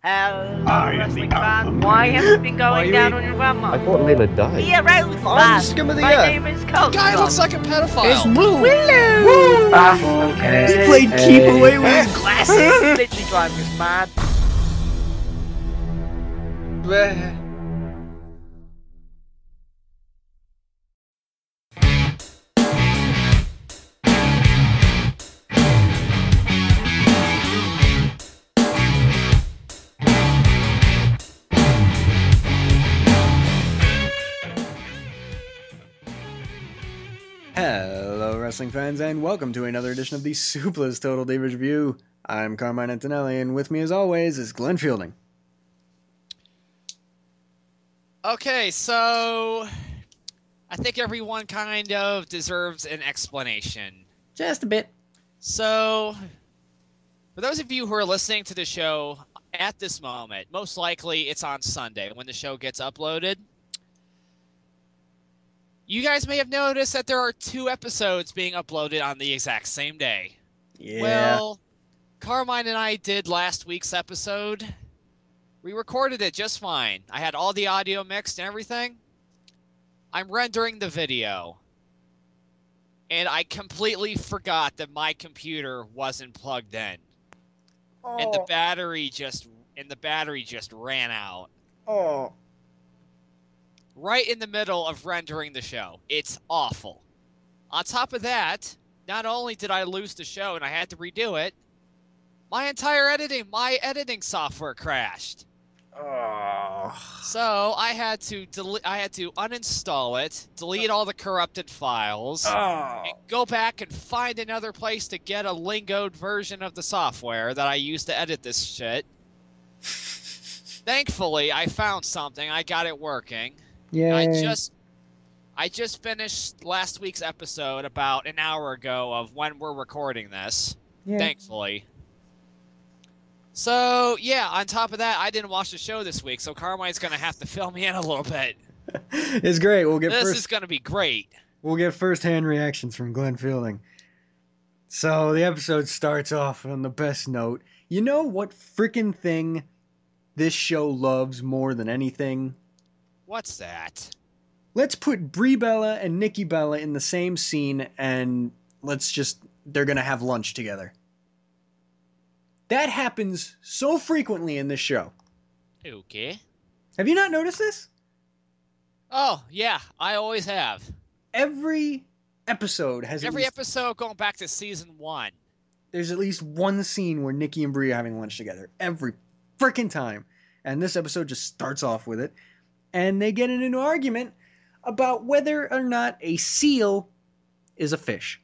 Hello, I am wrestling the fan. alpha Why have you been Why going you down eat- on your grandma? I thought Layla died. Be a rose I'm fan. scum of the My earth. name is Coach. Guy looks like a pedophile. It's blue. Willow. He played keep away with his glasses. Literally driving us mad. Hello, wrestling fans, and welcome to another edition of the Suplah's Total Divas Review. I'm Carmine Antonelli, and with me, as always, is Glenn Fielding. Okay, so I think everyone kind of deserves an explanation. Just a bit. So, for those of you who are listening to the show at this moment, most likely it's on Sunday when the show gets uploaded. You guys may have noticed that there are 2 episodes being uploaded on the exact same day. Yeah. Well, Carmine and I did last week's episode. We recorded it just fine. I had all the audio mixed and everything. I'm rendering the video. And I completely forgot that my computer wasn't plugged in. And the battery just ran out. Oh. Right in the middle of rendering the show. It's awful. On top of that, not only did I lose the show and I had to redo it, my editing software crashed. Oh. So I had to uninstall it, delete all the corrupted files, and go back and find another place to get a lingoed version of the software that I used to edit this shit. Thankfully, I found something. I got it working. Yeah. I just finished last week's episode about an hour ago of when we're recording this. Yeah. Thankfully. So, yeah, on top of that, I didn't watch the show this week, so Carmine's going to have to fill me in a little bit. It's great. This is going to be great. We'll get first-hand reactions from Glenn Fielding. So the episode starts off on the best note. You know what frickin' thing this show loves more than anything? What's that? Let's put Brie Bella and Nikki Bella in the same scene and they're gonna have lunch together. That happens so frequently in this show. Okay. Have you not noticed this? Oh, yeah, I always have. Every episode has Every episode going back to season 1. There's at least one scene where Nikki and Brie are having lunch together. Every frickin' time. And this episode just starts off with it. And they get in an argument about whether or not a seal is a fish.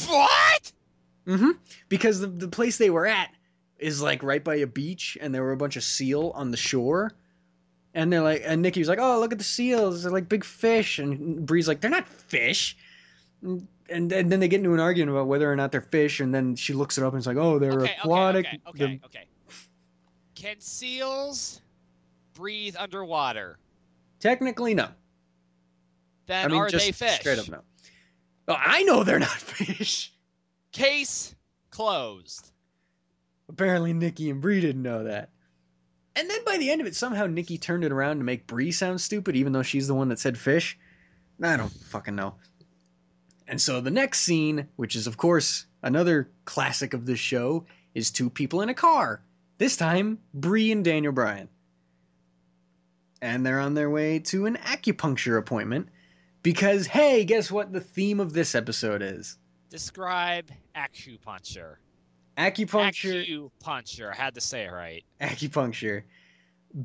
What? Mm-hmm. Because the place they were at is like right by a beach, and there were a bunch of seal on the shore. And they're like, and Nikki was like, "Oh, look at the seals! They're like big fish." And Bree's like, "They're not fish." And then they get into an argument about whether or not they're fish. And then she looks it up and it's like, "Oh, they're aquatic." Okay. Can seals breathe underwater? Technically, no. Then are they fish? Straight up, no. Oh, I know they're not fish. Case closed. Apparently, Nikki and Bree didn't know that. And then by the end of it, somehow Nikki turned it around to make Bree sound stupid, even though she's the one that said fish. I don't fucking know. And so the next scene, which is, of course, another classic of this show, is 2 people in a car. This time, Bree and Daniel Bryan. And they're on their way to an acupuncture appointment because, hey, guess what the theme of this episode is? Describe acupuncture. Acupuncture. I had to say it right. Acupuncture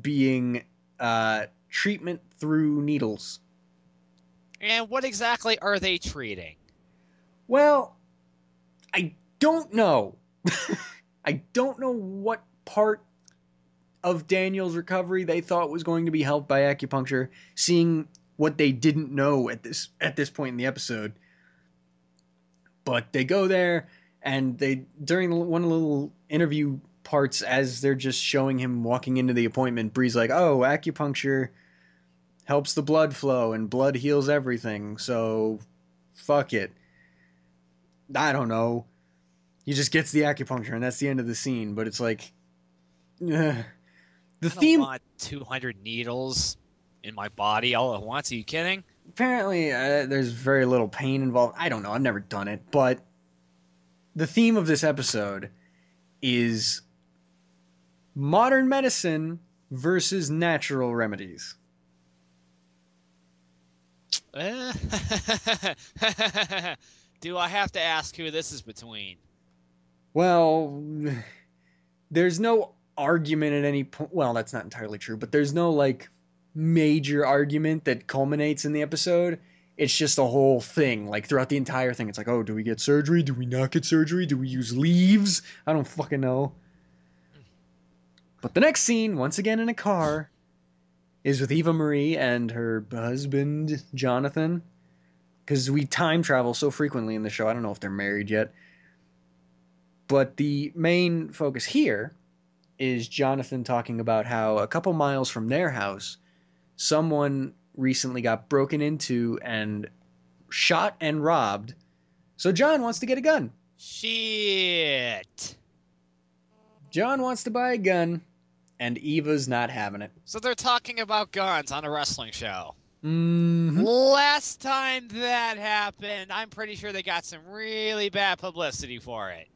being treatment through needles. And what exactly are they treating? Well, I don't know. I don't know what part of Daniel's recovery they thought was going to be helped by acupuncture, seeing what they didn't know at this point in the episode. But they go there, and during one of the little interview parts, as they're just showing him walking into the appointment, Bree's like, "Oh, acupuncture helps the blood flow, and blood heals everything, so fuck it." I don't know. He just gets the acupuncture, and that's the end of the scene. But it's like, The I theme don't want 200 needles in my body all at once. Are you kidding? apparently there's very little pain involved. I don't know. I've never done it, but the theme of this episode is modern medicine versus natural remedies. Do I have to ask who this is between? Well, there's no argument at any point. Well, that's not entirely true, but there's no like major argument that culminates in the episode. It's just a whole thing. Like throughout the entire thing, it's like, oh, do we get surgery? Do we not get surgery? Do we use leaves? I don't fucking know. But the next scene, once again in a car, is with Eva Marie and her husband, Jonathan. Because we time travel so frequently in the show. I don't know if they're married yet. But the main focus here is Jonathan talking about how a couple miles from their house, someone recently got broken into and shot and robbed. So John wants to get a gun. Shit. John wants to buy a gun, and Eva's not having it. So they're talking about guns on a wrestling show. Mm-hmm. Last time that happened, I'm pretty sure they got some really bad publicity for it.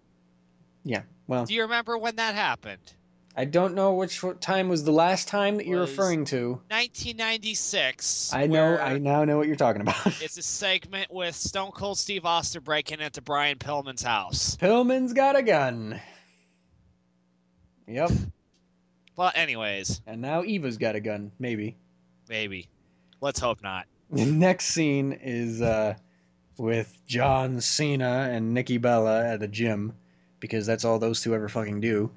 Yeah, well, Do you remember when that happened? I don't know which time was the last time that you're Was referring to. 1996. I now know what you're talking about. It's a segment with Stone Cold Steve Austin breaking into Brian Pillman's house. Pillman's got a gun. Yep. But anyways, And now Eva's got a gun, maybe. maybe. Let's hope not. The next scene is with John Cena and Nikki Bella at the gym, because that's all those two ever fucking do.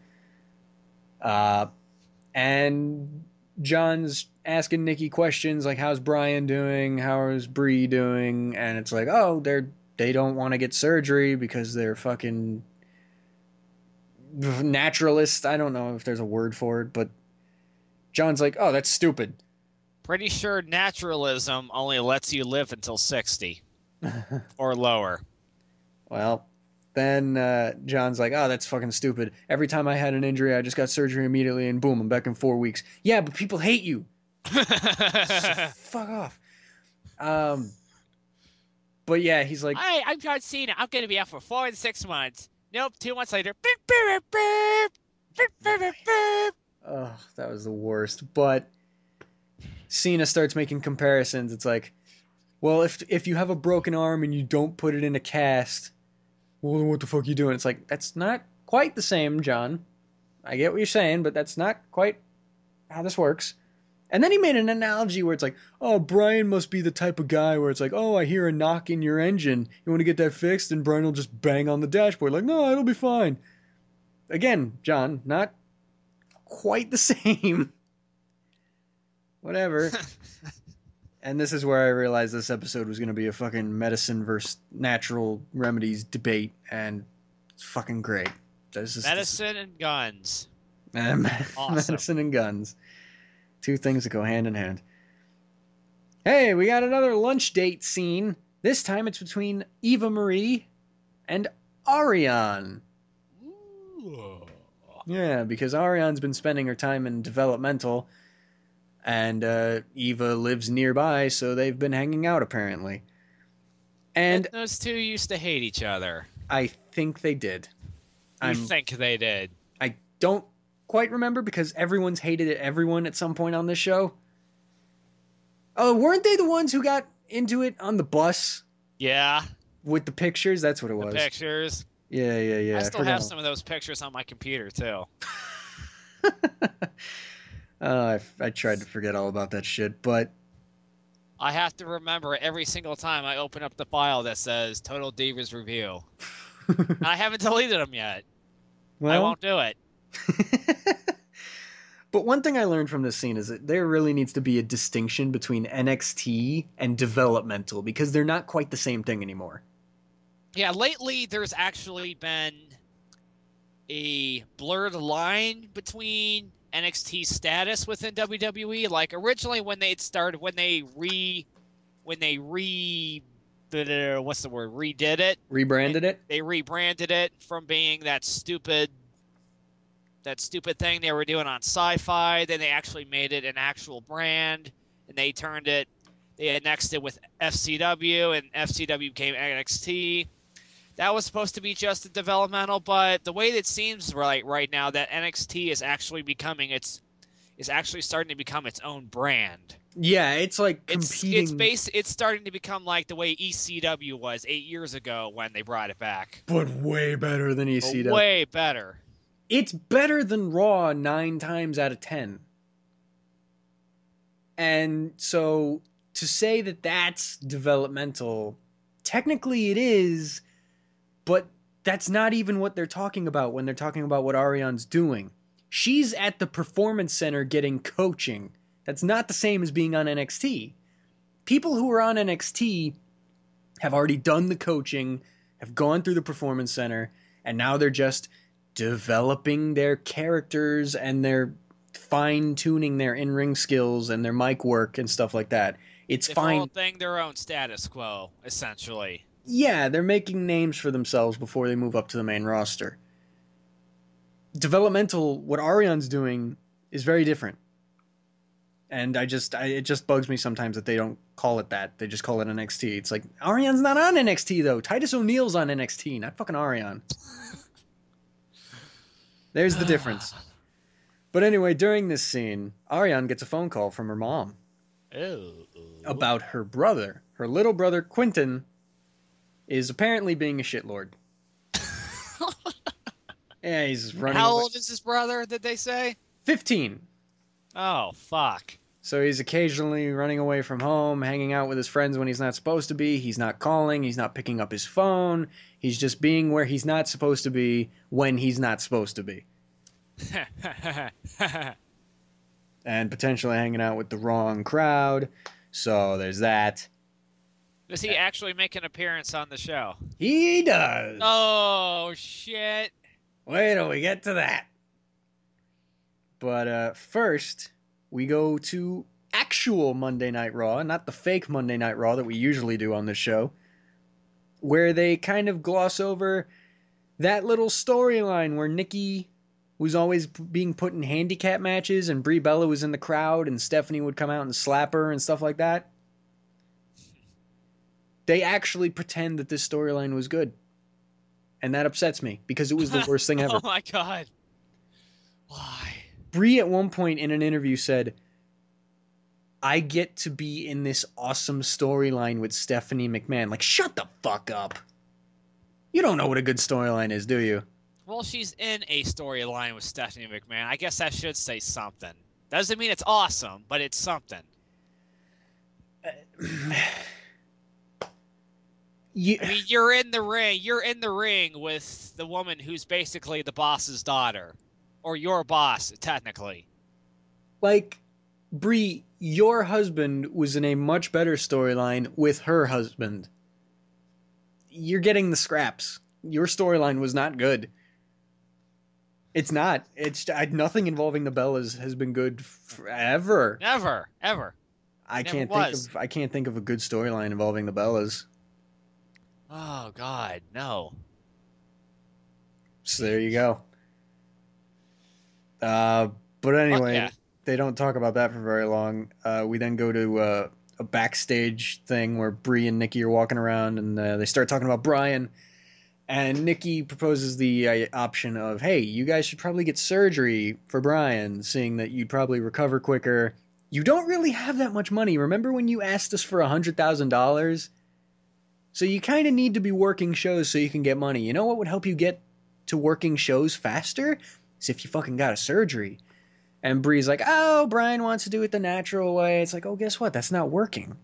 And John's asking Nikki questions like, how's Brian doing? How's Bree doing? And it's like, oh, they don't want to get surgery because they're fucking naturalists. I don't know if there's a word for it, but John's like, oh, that's stupid. Pretty sure naturalism only lets you live until 60 or lower. Well, then John's like, oh, that's fucking stupid. Every time I had an injury, I just got surgery immediately, and boom, I'm back in 4 weeks. Yeah, but people hate you. So fuck off. But yeah, he's like, Hi, I'm John Cena. I'm going to be out for 4 and 6 months. Nope, 2 months later. Beep, beep, beep, beep, beep, beep, beep. oh, that was the worst. But Cena starts making comparisons. It's like, well, if you have a broken arm and you don't put it in a cast, well, then what the fuck are you doing? It's like, that's not quite the same, John. I get what you're saying, but that's not quite how this works. And then he made an analogy where it's like, oh, Brian must be the type of guy where it's like, oh, I hear a knock in your engine. You want to get that fixed? And Brian will just bang on the dashboard. Like, no, it'll be fine. Again, John, not quite the same. Whatever. And this is where I realized this episode was going to be a fucking medicine versus natural remedies debate. And it's fucking great. Medicine and guns. Awesome. Awesome. Medicine and guns. Two things that go hand in hand. Hey, we got another lunch date scene. This time it's between Eva Marie and Ariane. Ooh. Yeah, because Ariane's been spending her time in developmental, and Eva lives nearby, so they've been hanging out apparently. And those two used to hate each other. I think they did. I think they did. I don't quite remember because everyone's hated everyone at some point on this show. Oh, weren't they the ones who got into it on the bus? Yeah. With the pictures? That's what it was. The pictures. Yeah. I still have some of those pictures on my computer, too. I tried to forget all about that shit, but I have to remember every single time I open up the file that says Total Divas Review. I haven't deleted them yet. well, I won't do it. But one thing I learned from this scene is that there really needs to be a distinction between NXT and developmental because they're not quite the same thing anymore. Yeah, lately there's actually been a blurred line between NXT status within WWE. Like originally when they started, redid it. Rebranded it? They rebranded it from being that stupid that stupid thing they were doing on Sci-Fi. Then they actually made it an actual brand, and they annexed it with FCW, and FCW became NXT. That was supposed to be just a developmental, but the way it seems right now that NXT is actually starting to become its own brand. Yeah, it's like competing. It's starting to become like the way ECW was 8 years ago when they brought it back. But way better than ECW. But way better. It's better than Raw 9 times out of 10. And so to say that that's developmental, technically it is, but that's not even what they're talking about when they're talking about what Ariane's doing. She's at the Performance Center getting coaching. That's not the same as being on NXT. People who are on NXT have already done the coaching, have gone through the Performance Center, and now they're just developing their characters and they're fine-tuning their in-ring skills and their mic work and stuff like that. It's fine. Developing their own status quo, essentially. Yeah, they're making names for themselves before they move up to the main roster. Developmental, what Ariane's doing is very different. And it just bugs me sometimes that they don't call it that. They just call it NXT. It's like, Ariane's not on NXT, though. Titus O'Neil's on NXT, not fucking Ariane. There's the difference. But anyway, during this scene, Ariane gets a phone call from her mom. About her brother. Her little brother, Quentin, is apparently being a shitlord. Yeah, he's running. How old is his brother, did they say? 15. Oh, fuck. So he's occasionally running away from home, hanging out with his friends when he's not supposed to be. He's not calling. He's not picking up his phone. He's just being where he's not supposed to be when he's not supposed to be. And potentially hanging out with the wrong crowd. So there's that. Does he actually make an appearance on the show? He does. Oh, shit. Wait till we get to that. But first, we go to actual Monday Night Raw, not the fake Monday Night Raw that we usually do on this show, where they kind of gloss over that little storyline where Nikki was always being put in handicap matches and Brie Bella was in the crowd and Stephanie would come out and slap her and stuff like that. They actually pretend that this storyline was good. And that upsets me because it was the worst thing ever. Oh my god. Why? Brie at one point in an interview said, I get to be in this awesome storyline with Stephanie McMahon. Like, shut the fuck up. You don't know what a good storyline is, do you? Well, she's in a storyline with Stephanie McMahon. I guess that should say something. Doesn't mean it's awesome, but it's something. I mean, you're in the ring. You're in the ring with the woman who's basically the boss's daughter. Or your boss, technically. Like, Brie, your husband was in a much better storyline with her husband. You're getting the scraps. Your storyline was not good. It's not. It's nothing involving the Bellas has been good forever. Never, ever. I can't think of a good storyline involving the Bellas. Oh God, no. So there you go. But anyway, yeah. They don't talk about that for very long. We then go to a backstage thing where Brie and Nikki are walking around, and they start talking about Brian. And Nikki proposes the option of, hey, you guys should probably get surgery for Brian, seeing that you'd probably recover quicker. You don't really have that much money. Remember when you asked us for $100,000? So you kind of need to be working shows so you can get money. You know what would help you get to working shows faster? Is if you fucking got a surgery. And Brie's like, oh, Brian wants to do it the natural way. It's like, oh, guess what? That's not working.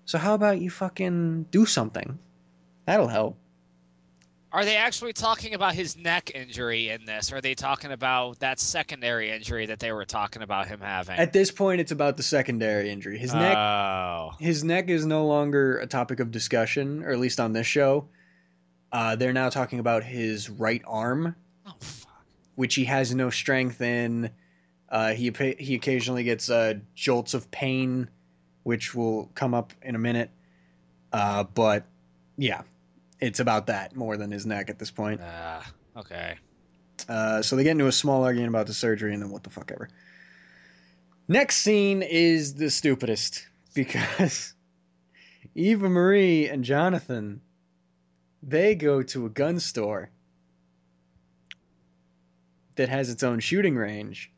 So how about you fucking do something? That'll help. Are they actually talking about his neck injury in this? Or are they talking about that secondary injury that they were talking about him having? At this point, it's about the secondary injury. His neck is no longer a topic of discussion, or at least on this show. They're now talking about his right arm, which he has no strength in. He occasionally gets jolts of pain, which will come up in a minute. But yeah, it's about that more than his neck at this point. Okay. So they get into a small argument about the surgery, and then what the fuck ever. Next scene is the stupidest, because Eva Marie and Jonathan, they go to a gun store that has its own shooting range.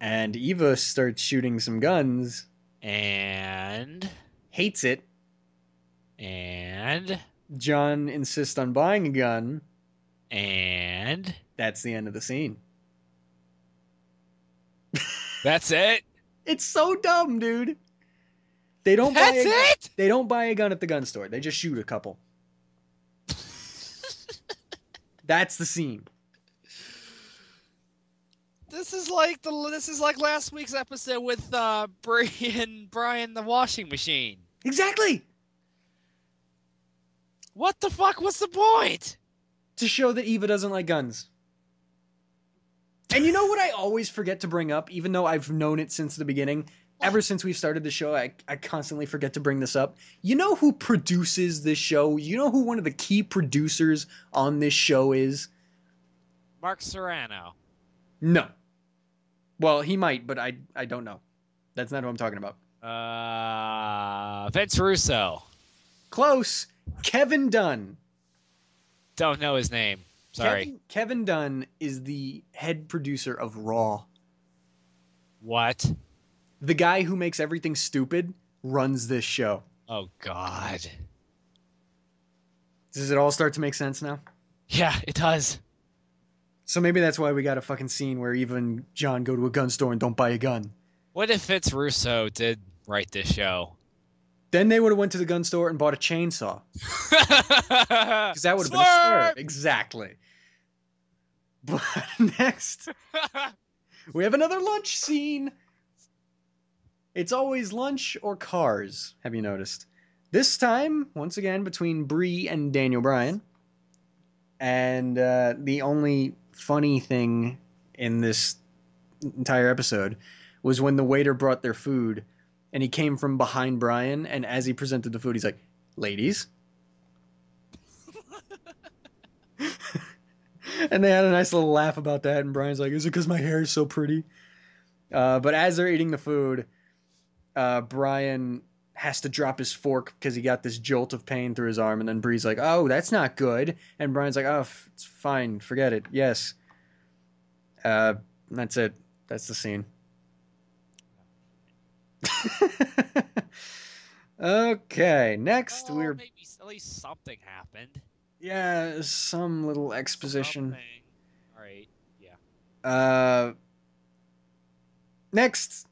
And Eva starts shooting some guns. And Hates it. And John insists on buying a gun. And That's the end of the scene. that's it? It's so dumb, dude. They don't That's buy it? They don't buy a gun at the gun store. They just shoot a couple. That's the scene. This is like last week's episode with Brie and Brian the washing machine. Exactly. What the fuck was the point? To show that Eva doesn't like guns. And you know what I always forget to bring up, even though I've known it since the beginning? Ever since we've started the show, I constantly forget to bring this up. You know who produces this show? You know who one of the key producers on this show is? Mark Serrano. No. Well, he might, but I don't know. That's not who I'm talking about. Vince Russo. Close. Kevin Dunn. Don't know his name. Sorry. Kevin Dunn is the head producer of Raw. What? The guy who makes everything stupid runs this show. Oh, God. Does it all start to make sense now? Yeah, it does. So maybe that's why we got a fucking scene where Eva and John go to a gun store and don't buy a gun. What if Vince Russo did write this show? Then they would have went to the gun store and bought a chainsaw. Because that would have been a swerve. Exactly. But next, we have another lunch scene. It's always lunch or cars, have you noticed? This time, once again, between Bree and Daniel Bryan. And the only funny thing in this entire episode was when the waiter brought their food and he came from behind Bryan, and as he presented the food, he's like, "Ladies?" And they had a nice little laugh about that, and Bryan's like, "Is it because my hair is so pretty?" But as they're eating the food, Bryan has to drop his fork because he got this jolt of pain through his arm, and then Bree's like, "Oh, that's not good." And Bryan's like, "Oh, it's fine, forget it, yes." That's it. That's the scene. Okay, next Oh, we're... maybe at least something happened. Yeah, some little exposition. Something. All right, yeah. Next,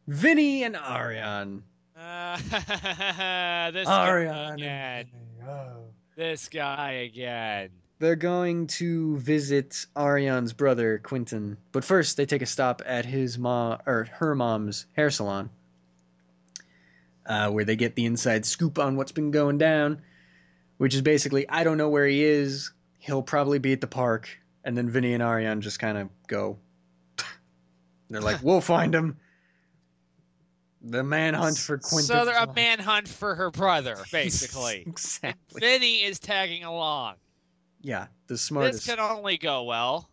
Vinny and Ariane. This Ariane. guy again. Oh. This guy again. They're going to visit Ariane's brother, Quentin. But first, they take a stop at her mom's hair salon, where they get the inside scoop on what's been going down, which is basically, I don't know where he is. He'll probably be at the park. And then Vinny and Ariane just kind of go. They're like, we'll find him. The manhunt for Quentin. So they're a manhunt for her brother, basically. Exactly. And Vinny is tagging along. Yeah, the smartest. This can only go well.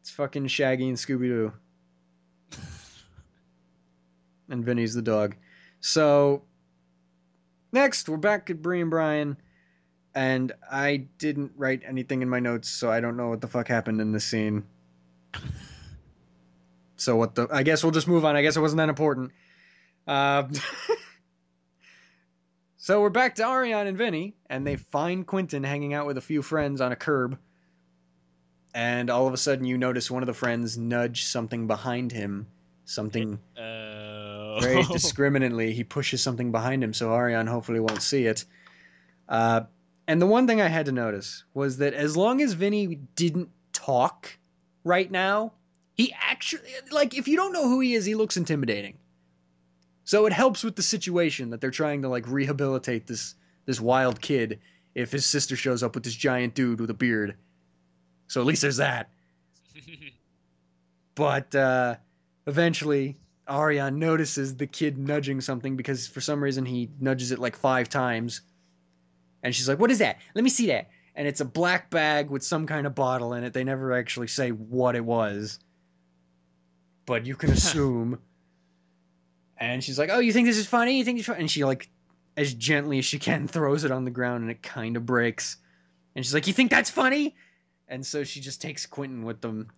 It's fucking Shaggy and Scooby-Doo. And Vinny's the dog. So, next, we're back at Bree and Brian. And I didn't write anything in my notes, so I don't know what the fuck happened in this scene. So I guess we'll just move on. I guess it wasn't that important. So we're back to Ariane and Vinny, and they find Quentin hanging out with a few friends on a curb. And all of a sudden you notice one of the friends nudge something behind him. Something very discriminately. He pushes something behind him, so Ariane hopefully won't see it. And the one thing I had to notice was that as long as Vinny didn't talk right now, he actually, like, if you don't know who he is, he looks intimidating. So it helps with the situation that they're trying to, like, rehabilitate this wild kid if his sister shows up with this giant dude with a beard. So at least there's that. But eventually, Ariane notices the kid nudging something because for some reason he nudges it like 5 times. And she's like, "What is that? Let me see that." and it's a black bag with some kind of bottle in it. They never actually say what it was, but you can assume. And she's like, "Oh, you think this is funny? You think it's funny?" And she, like, as gently as she can, throws it on the ground, and it kind of breaks. And she's like, "You think that's funny?" And so she just takes Quentin with them.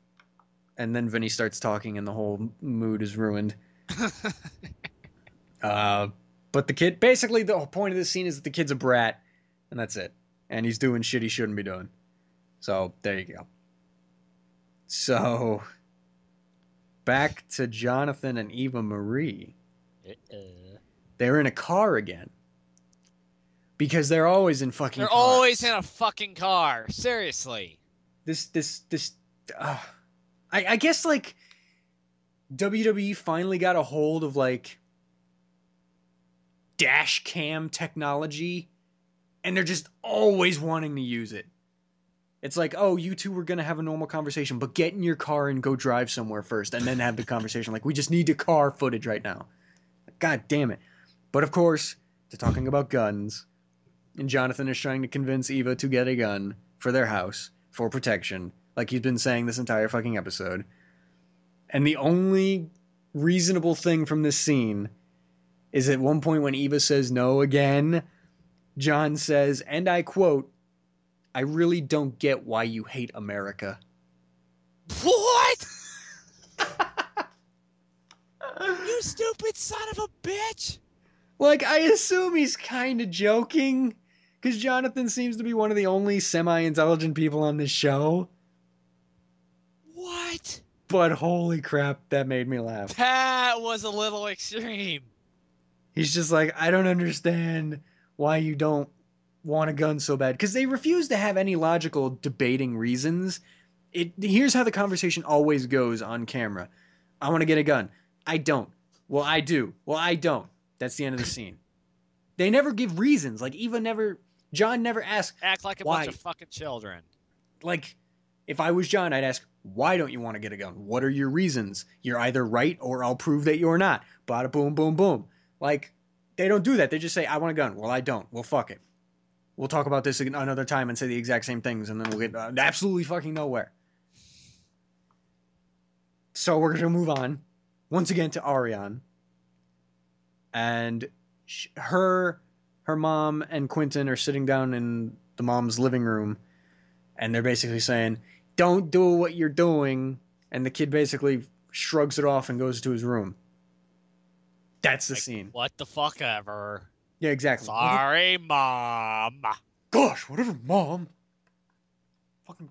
And then Vinny starts talking, and the whole mood is ruined. But the kid, basically, the whole point of this scene is that the kid's a brat, and that's it. And he's doing shit he shouldn't be doing. So, there you go. So, back to Jonathan and Eva Marie. They're in a car again. Because they're always in fucking They're cars. always in a fucking car. Seriously. I guess, like, WWE finally got a hold of, like, dash cam technology, and they're just always wanting to use it. It's like, oh, you two were going to have a normal conversation, but get in your car and go drive somewhere first, and then have the conversation. Like, we just need the car footage right now. God damn it. But, of course, they're talking about guns, and Jonathan is trying to convince Eva to get a gun for their house, for protection, like he's been saying this entire fucking episode. And the only reasonable thing from this scene is at one point when Eva says no again, John says, and I quote, "I really don't get why you hate America." What? You stupid son of a bitch! Like, I assume he's kind of joking, because Jonathan seems to be one of the only semi-intelligent people on this show. What? But holy crap, that made me laugh. That was a little extreme. He's just like, I don't understand why you don't want a gun so bad. Because they refuse to have any logical debating reasons. Here's how the conversation always goes on camera. I want to get a gun. I don't. Well, I do. Well, I don't. That's the end of the scene. They never give reasons. Like, John never asks, Act like a why? bunch of fucking children. Like, if I was John, I'd ask, why don't you want to get a gun? What are your reasons? You're either right or I'll prove that you're not. Bada boom, boom, boom. Like, they don't do that. They just say, I want a gun. Well, I don't. Well, fuck it. We'll talk about this another time and say the exact same things, and then we'll get absolutely fucking nowhere. So we're going to move on, once again, to Ariane. And her mom and Quentin are sitting down in the mom's living room, and they're basically saying, don't do what you're doing. And the kid basically shrugs it off and goes to his room. That's the scene. What the fuck ever. Yeah, exactly. Sorry, Mom. Gosh, whatever, Mom. Fucking,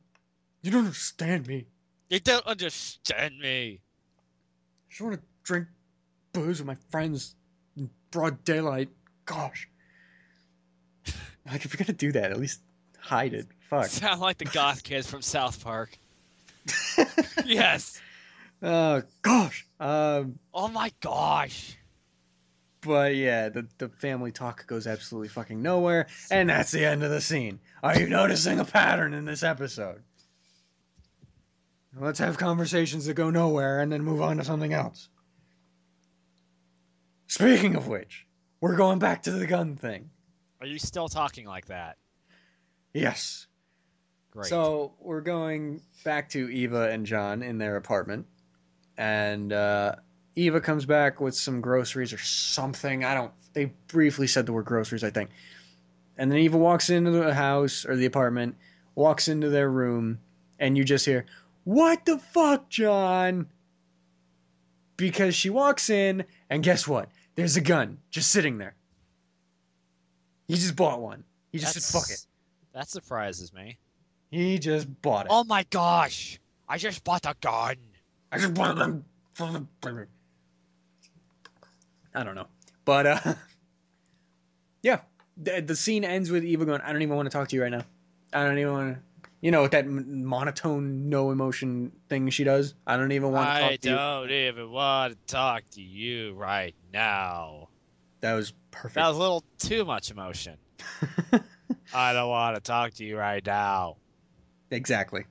you don't understand me. You don't understand me. I just want to drink booze with my friends in broad daylight. Gosh. Like, if you're gonna do that, at least hide it. Fuck. Sound like the goth kids from South Park. Yes. Gosh. Oh my gosh. But yeah, the family talk goes absolutely fucking nowhere, and that's the end of the scene. Are you noticing a pattern in this episode? Let's have conversations that go nowhere and then move on to something else. Speaking of which, we're going back to the gun thing. Are you still talking like that? Yes. Great. So we're going back to Eva and John in their apartment, and Eva comes back with some groceries or something. They briefly said the word groceries, I think. And then Eva walks into the house or the apartment, walks into their room, and you just hear, "What the fuck, John?" Because she walks in, and guess what? There's a gun just sitting there. He just bought one. He just said, fuck it. That surprises me. He just bought it. Oh my gosh. I just bought a gun. I just bought them. I don't know. But, yeah. The scene ends with Eva going, I don't even want to talk to you right now. I don't even want to... You know, with that monotone, no emotion thing she does. I don't even want to talk to you. I don't even want to talk to you right now. That was perfect. That was a little too much emotion. I don't want to talk to you right now. Exactly.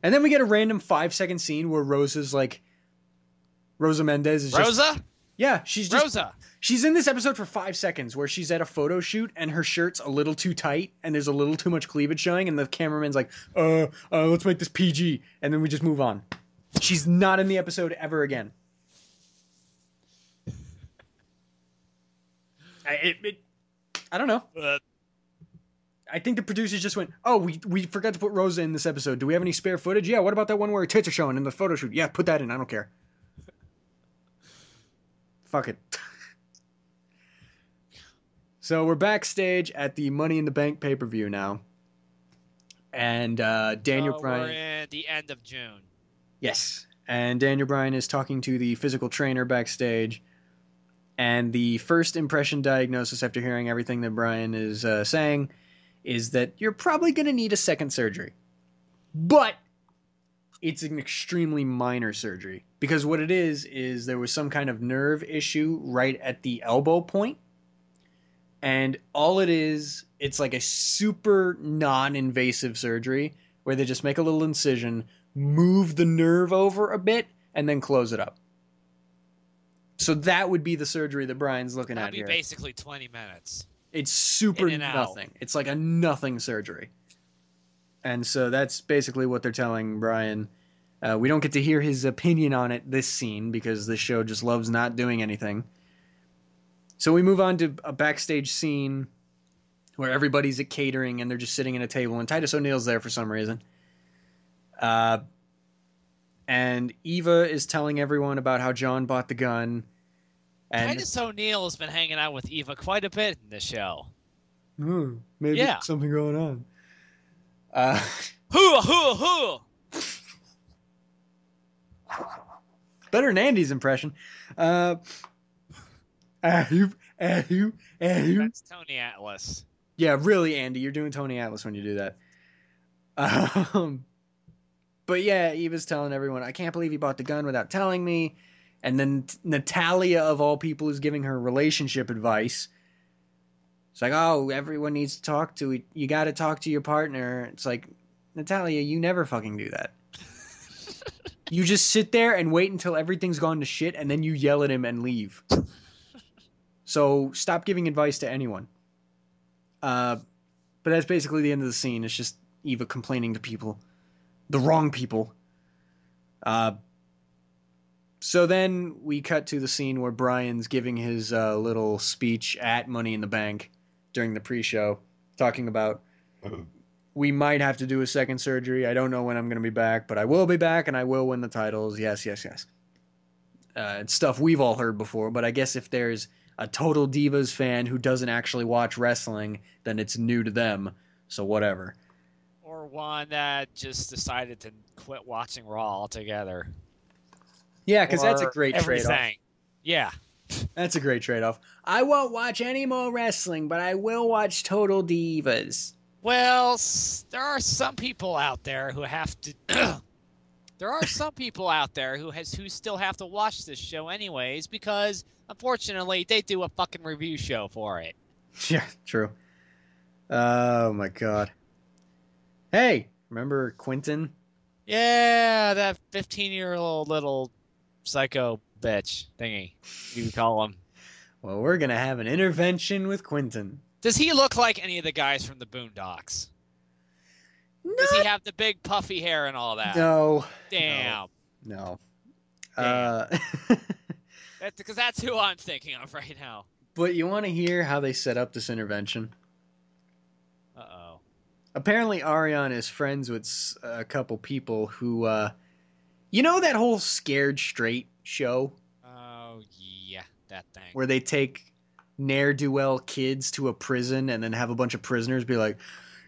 And then we get a random 5-second scene where Rosa Mendez is Rosa? Yeah, Rosa. She's in this episode for 5 seconds where she's at a photo shoot and her shirt's a little too tight and there's a little too much cleavage showing and the cameraman's like, let's make this PG. And then we just move on. She's not in the episode ever again. I don't know. I think the producers just went, oh, we forgot to put Rosa in this episode. Do we have any spare footage? Yeah, what about that one where her tits are showing in the photo shoot? Yeah, put that in. I don't care. Fuck it. So we're backstage at the Money in the Bank pay-per-view now. And Daniel Bryan... We're at the end of June. Yes. And Daniel Bryan is talking to the physical trainer backstage. And the first impression diagnosis after hearing everything that Bryan is saying is that you're probably going to need a second surgery. But it's an extremely minor surgery. Because what it is there was some kind of nerve issue right at the elbow point. And all it is, it's like a super non-invasive surgery where they just make a little incision, move the nerve over a bit, and then close it up. So that would be the surgery that Bryan's looking at here. That'd be basically 20 minutes. It's super nothing. It's like a nothing surgery. And so that's basically what they're telling Bryan. We don't get to hear his opinion on it this scene because the show just loves not doing anything. So we move on to a backstage scene where everybody's at catering and they're just sitting at a table and Titus O'Neil's there for some reason. And Eva is telling everyone about how John bought the gun. And Titus O'Neil has been hanging out with Eva quite a bit in the show. Maybe there's something going on. Better than Andy's impression. That's Tony Atlas. Yeah, really, Andy. You're doing Tony Atlas when you do that. But yeah, Eva's telling everyone, I can't believe he bought the gun without telling me. And then Natalia, of all people, is giving her relationship advice. It's like, oh, everyone needs to talk to... You got to talk to your partner. It's like, Natalia, you never fucking do that. You just sit there and wait until everything's gone to shit, and then you yell at him and leave. So stop giving advice to anyone. But that's basically the end of the scene. It's just Eva complaining to people. The wrong people. So then we cut to the scene where Bryan's giving his little speech at Money in the Bank during the pre-show, talking about we might have to do a second surgery. I don't know when I'm going to be back, but I will be back and I will win the titles. Yes, yes, yes. It's stuff we've all heard before, but I guess if there's a total Divas fan who doesn't actually watch wrestling, then it's new to them. So whatever. Or one that just decided to quit watching Raw altogether. Yeah, because that's a great trade-off. Yeah. That's a great trade-off. I won't watch any more wrestling, but I will watch Total Divas. Well, there are some people out there who have to... There are some people out there who still have to watch this show anyways because, unfortunately, they do a fucking review show for it. Yeah, true. Oh, my God. Hey, remember Quentin? Yeah, that 15-year-old little psycho bitch thingy, you call him. Well, we're going to have an intervention with Quentin. Does he look like any of the guys from the Boondocks? Does he have the big puffy hair and all that? No. Damn. No. Because that's who I'm thinking of right now. But you want to hear how they set up this intervention? Uh-oh. Apparently, Ariane is friends with a couple people who, you know that whole Scared Straight show? Oh, yeah, that thing. Where they take ne'er-do-well kids to a prison and then have a bunch of prisoners be like,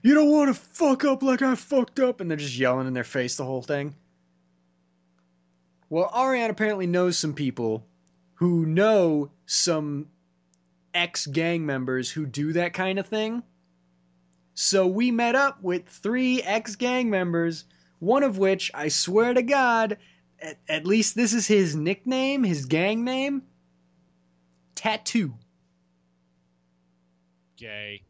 you don't want to fuck up like I fucked up, and they're just yelling in their face the whole thing. Well, Ariane apparently knows some people who know some ex-gang members who do that kind of thing. So we met up with 3 ex-gang members, one of which, I swear to God, at least this is his nickname, his gang name, Tattoo. Gay.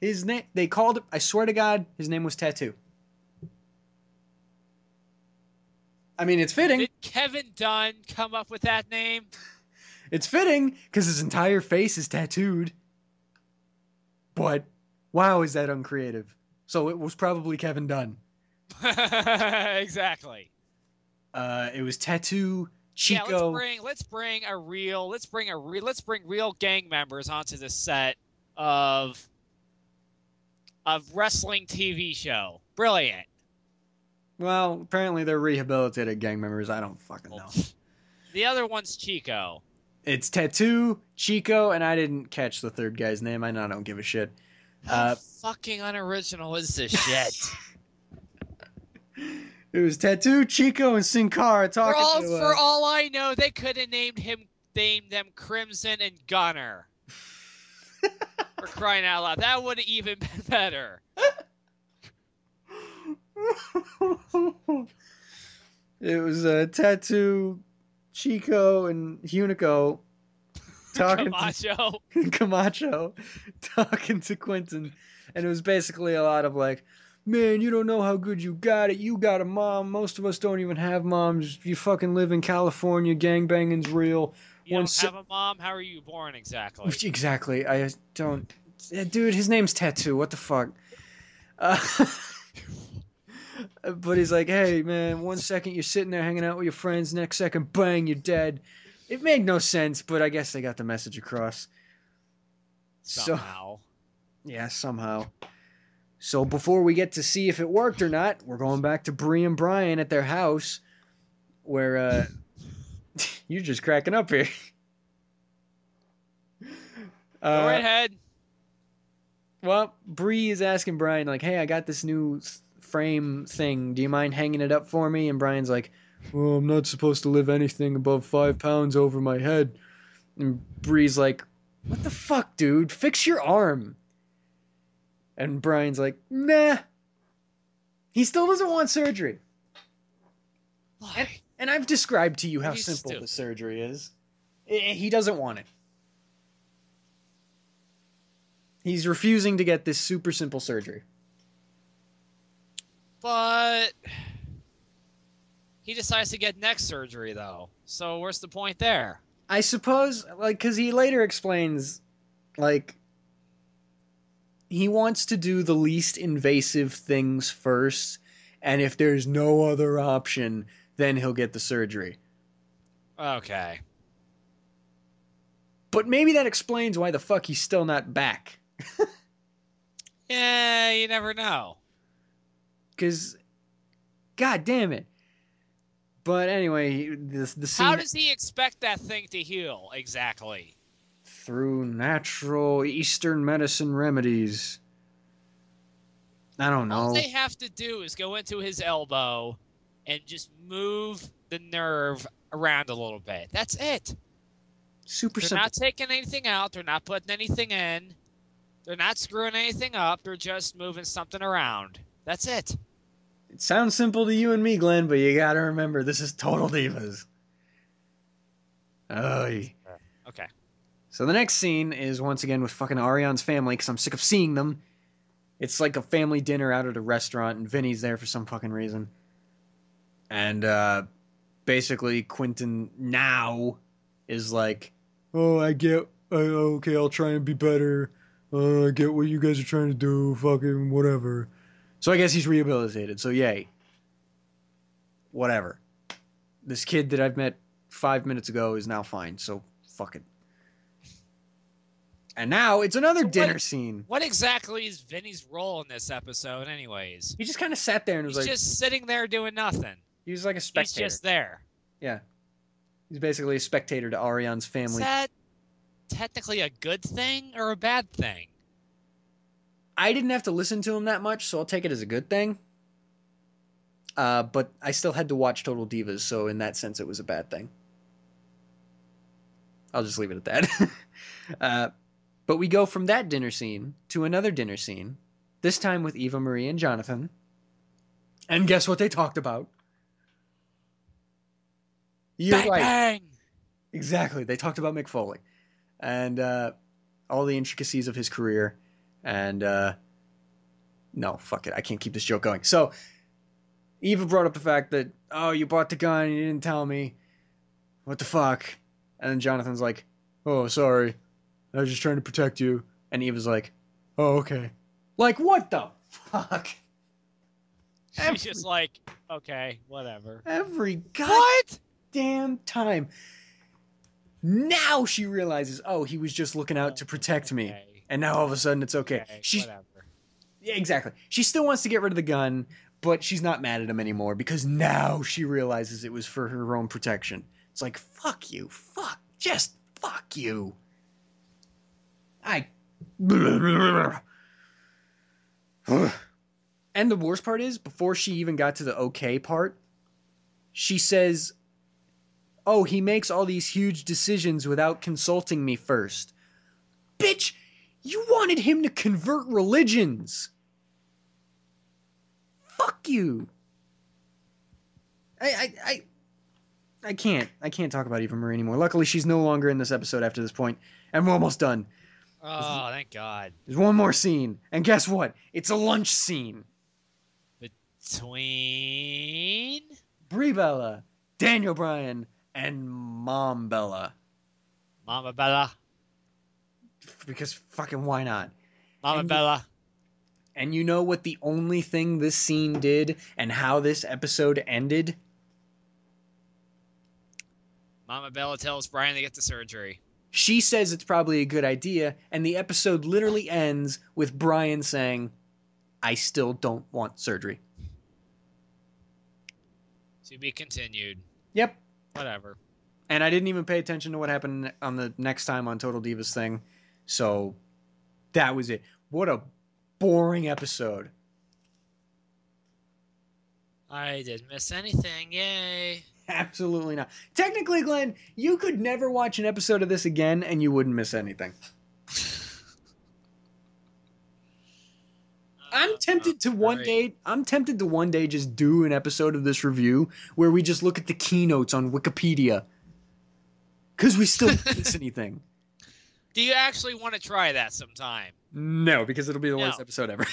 His name, they called it, I swear to God, his name was Tattoo. I mean, it's fitting. Did Kevin Dunn come up with that name? It's fitting because his entire face is tattooed. But wow, is that uncreative? So it was probably Kevin Dunn. Exactly. It was Tattoo Yeah, Chico. let's bring real gang members onto the set of wrestling TV show. Brilliant. Well, apparently they're rehabilitated gang members. I don't fucking know. The other one's Chico. It's Tattoo Chico, and I didn't catch the third guy's name. I don't give a shit. How fucking unoriginal is this shit? It was Tattoo Chico and Sin Cara talking For all I know, they could have named them Crimson and Gunner. For crying out loud, that would have even been better. It was Tattoo Chico and Hunico talking Camacho talking to Quentin, and it was basically a lot of like, man, you don't know how good you got it. You got a mom. Most of us don't even have moms. You fucking live in California. Gangbanging's real. You don't have a mom? How are you born exactly? Exactly. I don't. Dude, his name's Tattoo. What the fuck? But he's like, hey, man, 1 second you're sitting there hanging out with your friends. Next second, bang, you're dead. It made no sense, but I guess they got the message across. Somehow. Yeah, somehow. So before we get to see if it worked or not, we're going back to Bree and Brian at their house, where you're just cracking up here. Go right ahead. Well, Bree is asking Brian, like, hey, I got this new frame thing. Do you mind hanging it up for me? And Brian's like, well, I'm not supposed to lift anything above 5 pounds over my head. And Bree's like, what the fuck, dude? Fix your arm. And Brian's like, nah. He still doesn't want surgery. And I've described to you how simple the surgery is. He doesn't want it. He's refusing to get this super simple surgery. But he decides to get neck surgery, though. So where's the point there? I suppose, like, because he later explains, like, he wants to do the least invasive things first, and if there's no other option, then he'll get the surgery. Okay. But maybe that explains why the fuck he's still not back. Yeah, you never know. Because, god damn it. But anyway, the scene... How does he expect that thing to heal, exactly? Through natural Eastern medicine remedies. I don't know. All they have to do is go into his elbow and just move the nerve around a little bit. That's it. Super simple. They're not taking anything out. They're not putting anything in. They're not screwing anything up. They're just moving something around. That's it. It sounds simple to you and me, Glenn, but you gotta remember, this is Total Divas. Oh, okay. So the next scene is once again with fucking Ariane's family, because I'm sick of seeing them. It's like a family dinner out at a restaurant, and Vinny's there for some fucking reason. And basically, Quentin now is like, oh, okay, I'll try and be better. I get what you guys are trying to do, fucking whatever. So I guess he's rehabilitated, so yay. Whatever. This kid that I've met 5 minutes ago is now fine, so fuck it. And now it's another dinner scene. What exactly is Vinny's role in this episode, anyways? He just kind of sat there and was like... He's just sitting there doing nothing. He was like a spectator. He's just there. Yeah. He's basically a spectator to Ariane's family. Is that technically a good thing or a bad thing? I didn't have to listen to him that much, so I'll take it as a good thing. But I still had to watch Total Divas, so in that sense it was a bad thing. I'll just leave it at that. But we go from that dinner scene to another dinner scene, this time with Eva Marie and Jonathan. And guess what they talked about? You're bang, right. Bang! Exactly. They talked about Mick Foley. And all the intricacies of his career. And no, fuck it. I can't keep this joke going. So Eva brought up the fact that, oh, you bought the gun and you didn't tell me. What the fuck? And then Jonathan's like, oh, sorry. I was just trying to protect you. And Eva's like, oh, okay. Like, what the fuck? She's just like, okay, whatever. Every What? goddamn time. Now she realizes, oh, he was just looking out to protect me. Okay. And now all of a sudden it's okay. Whatever. Yeah, exactly. She still wants to get rid of the gun, but she's not mad at him anymore because now she realizes it was for her own protection. It's like, fuck you. Just fuck you. And the worst part is, before she even got to the okay part, she says, oh, he makes all these huge decisions without consulting me first. Bitch, you wanted him to convert religions. Fuck you. I can't talk about Eva Marie anymore. Luckily, she's no longer in this episode after this point, and we're almost done. Oh, thank God. There's one more scene, and guess what? It's a lunch scene. Between Brie Bella, Daniel Bryan, and Mom Bella. Mama Bella. Because fucking why not? Mama Bella. And you know what the only thing this scene did and how this episode ended? Mama Bella tells Brian to get the surgery. She says it's probably a good idea, and the episode literally ends with Brian saying, I still don't want surgery. To be continued. Yep. Whatever. And I didn't even pay attention to what happened on the next time on Total Divas thing. So that was it. What a boring episode. I didn't miss anything. Yay. Absolutely not. Technically, Glenn, you could never watch an episode of this again and you wouldn't miss anything. I'm tempted to one day just do an episode of this review where we just look at the keynotes on Wikipedia. Because we still didn't miss anything. Do you actually want to try that sometime? No, because it'll be the worst episode ever.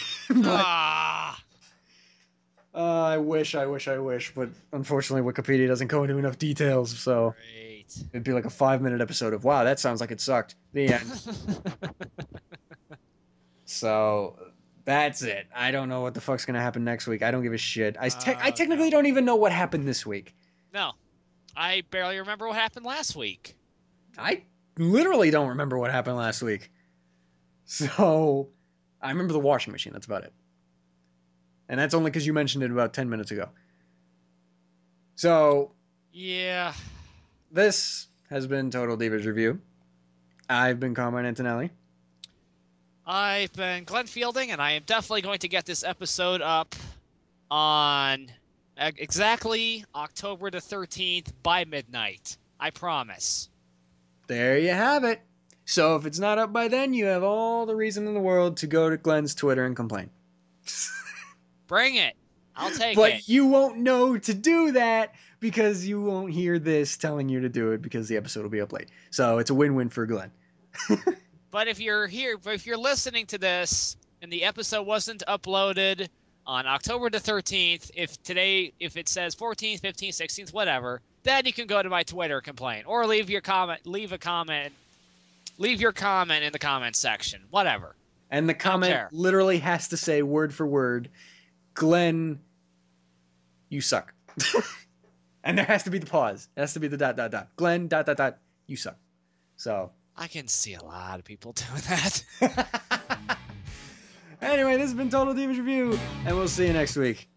I wish, but unfortunately Wikipedia doesn't go into enough details, so Great. it'd be like a 5-minute episode of, wow, that sounds like it sucked. The end. So that's it. I don't know what the fuck's gonna happen next week. I don't give a shit. I technically don't even know what happened this week. No. I barely remember what happened last week. I literally don't remember what happened last week. So I remember the washing machine. That's about it. And that's only because you mentioned it about 10 minutes ago. So yeah. This has been Total Divas Review. I've been Carmine Antonelli. I've been Glenn Fielding, and I am definitely going to get this episode up on exactly October the 13th by midnight. I promise. There you have it. So if it's not up by then, you have all the reason in the world to go to Glenn's Twitter and complain. Bring it. I'll take it. But you won't know to do that because you won't hear this telling you to do it because the episode will be up late. So it's a win-win for Glenn. But if you're listening to this and the episode wasn't uploaded on October the 13th, if it says 14th, 15th, 16th, whatever, then you can go to my Twitter and complain or leave your comment in the comment section, whatever. And the comment literally has to say word for word, Glenn, you suck. And there has to be the pause. It has to be the ... Glenn, ... you suck. So I can see a lot of people doing that. Anyway, this has been Total Divas Review, and we'll see you next week.